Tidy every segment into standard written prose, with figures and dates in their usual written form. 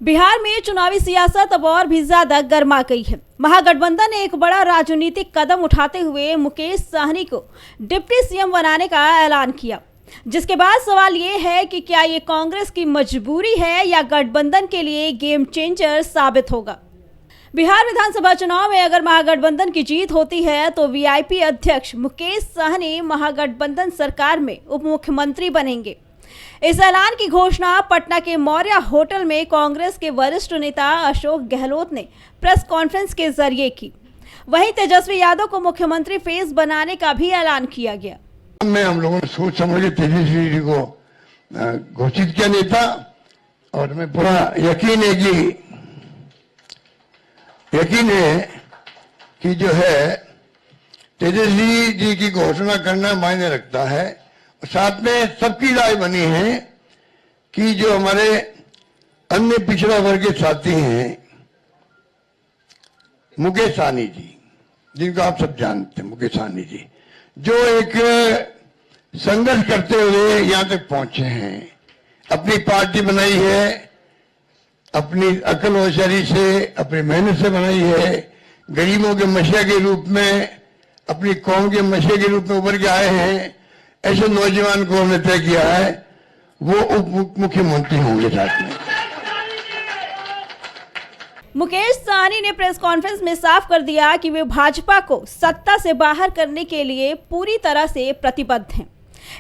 बिहार में चुनावी सियासत अब और भी ज्यादा गर्मा गई है। महागठबंधन ने एक बड़ा राजनीतिक कदम उठाते हुए मुकेश साहनी को डिप्टी सीएम बनाने का ऐलान किया, जिसके बाद सवाल ये है कि क्या ये कांग्रेस की मजबूरी है या गठबंधन के लिए गेम चेंजर साबित होगा। बिहार विधानसभा चुनाव में अगर महागठबंधन की जीत होती है तो वीआईपी अध्यक्ष मुकेश साहनी महागठबंधन सरकार में उप मुख्यमंत्री बनेंगे। इस ऐलान की घोषणा पटना के मौर्य होटल में कांग्रेस के वरिष्ठ नेता अशोक गहलोत ने प्रेस कॉन्फ्रेंस के जरिए की। वहीं तेजस्वी यादव को मुख्यमंत्री फेस बनाने का भी ऐलान किया गया। हम लोगों ने सोच समझ के तेजस्वी जी को घोषित किया नेता, और हमें पूरा यकीन है कि जो है तेजस्वी जी की घोषणा करना मायने रखता है। साथ में सबकी राय बनी है कि जो हमारे अन्य पिछड़ा वर्ग के साथी हैं मुकेश साहनी जी, जिनको आप सब जानते हैं, मुकेश साहनी जी जो एक संघर्ष करते हुए यहां तक पहुंचे हैं, अपनी पार्टी बनाई है, अपनी अकल होशियारी से, अपनी मेहनत से बनाई है, गरीबों के मसीहा के रूप में, अपनी कौम के मसीहा के रूप में उभर के आए हैं। ऐसे नौजवान को हमने तय किया है वो उप मुख्यमंत्री होंगे। साथ में मुकेश साहनी ने प्रेस कॉन्फ्रेंस में साफ कर दिया कि वे भाजपा को सत्ता से बाहर करने के लिए पूरी तरह से प्रतिबद्ध हैं।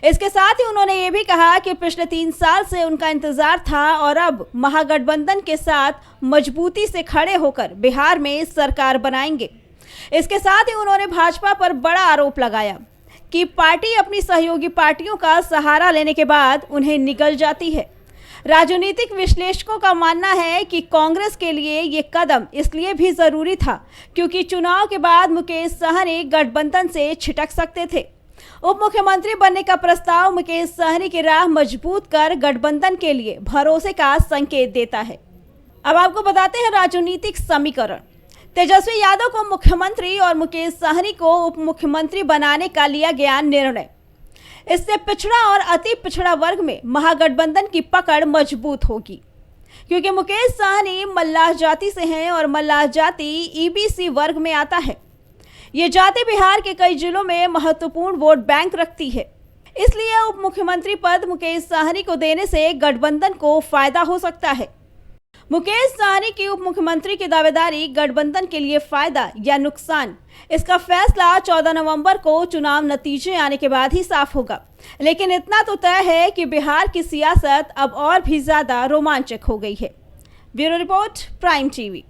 इसके साथ ही उन्होंने ये भी कहा कि पिछले 3 साल से उनका इंतजार था और अब महागठबंधन के साथ मजबूती से खड़े होकर बिहार में सरकार बनाएंगे। इसके साथ ही उन्होंने भाजपा पर बड़ा आरोप लगाया कि पार्टी अपनी सहयोगी पार्टियों का सहारा लेने के बाद उन्हें निगल जाती है। राजनीतिक विश्लेषकों का मानना है कि कांग्रेस के लिए ये कदम इसलिए भी जरूरी था क्योंकि चुनाव के बाद मुकेश साहनी गठबंधन से छिटक सकते थे। उप मुख्यमंत्री बनने का प्रस्ताव मुकेश साहनी की राह मजबूत कर गठबंधन के लिए भरोसे का संकेत देता है। अब आपको बताते हैं राजनीतिक समीकरण। तेजस्वी यादव को मुख्यमंत्री और मुकेश साहनी को उप मुख्यमंत्री बनाने का लिया गया निर्णय। इससे पिछड़ा और अति पिछड़ा वर्ग में महागठबंधन की पकड़ मजबूत होगी, क्योंकि मुकेश साहनी मल्लाह जाति से हैं और मल्लाह जाति ईबीसी वर्ग में आता है। ये जाति बिहार के कई जिलों में महत्वपूर्ण वोट बैंक रखती है। इसलिए उप मुख्यमंत्री पद मुकेश साहनी को देने से गठबंधन को फायदा हो सकता है। मुकेश साहनी की उप मुख्यमंत्री की दावेदारी गठबंधन के लिए फायदा या नुकसान, इसका फैसला 14 नवंबर को चुनाव नतीजे आने के बाद ही साफ होगा। लेकिन इतना तो तय है कि बिहार की सियासत अब और भी ज्यादा रोमांचक हो गई है। Bureau report, prime TV.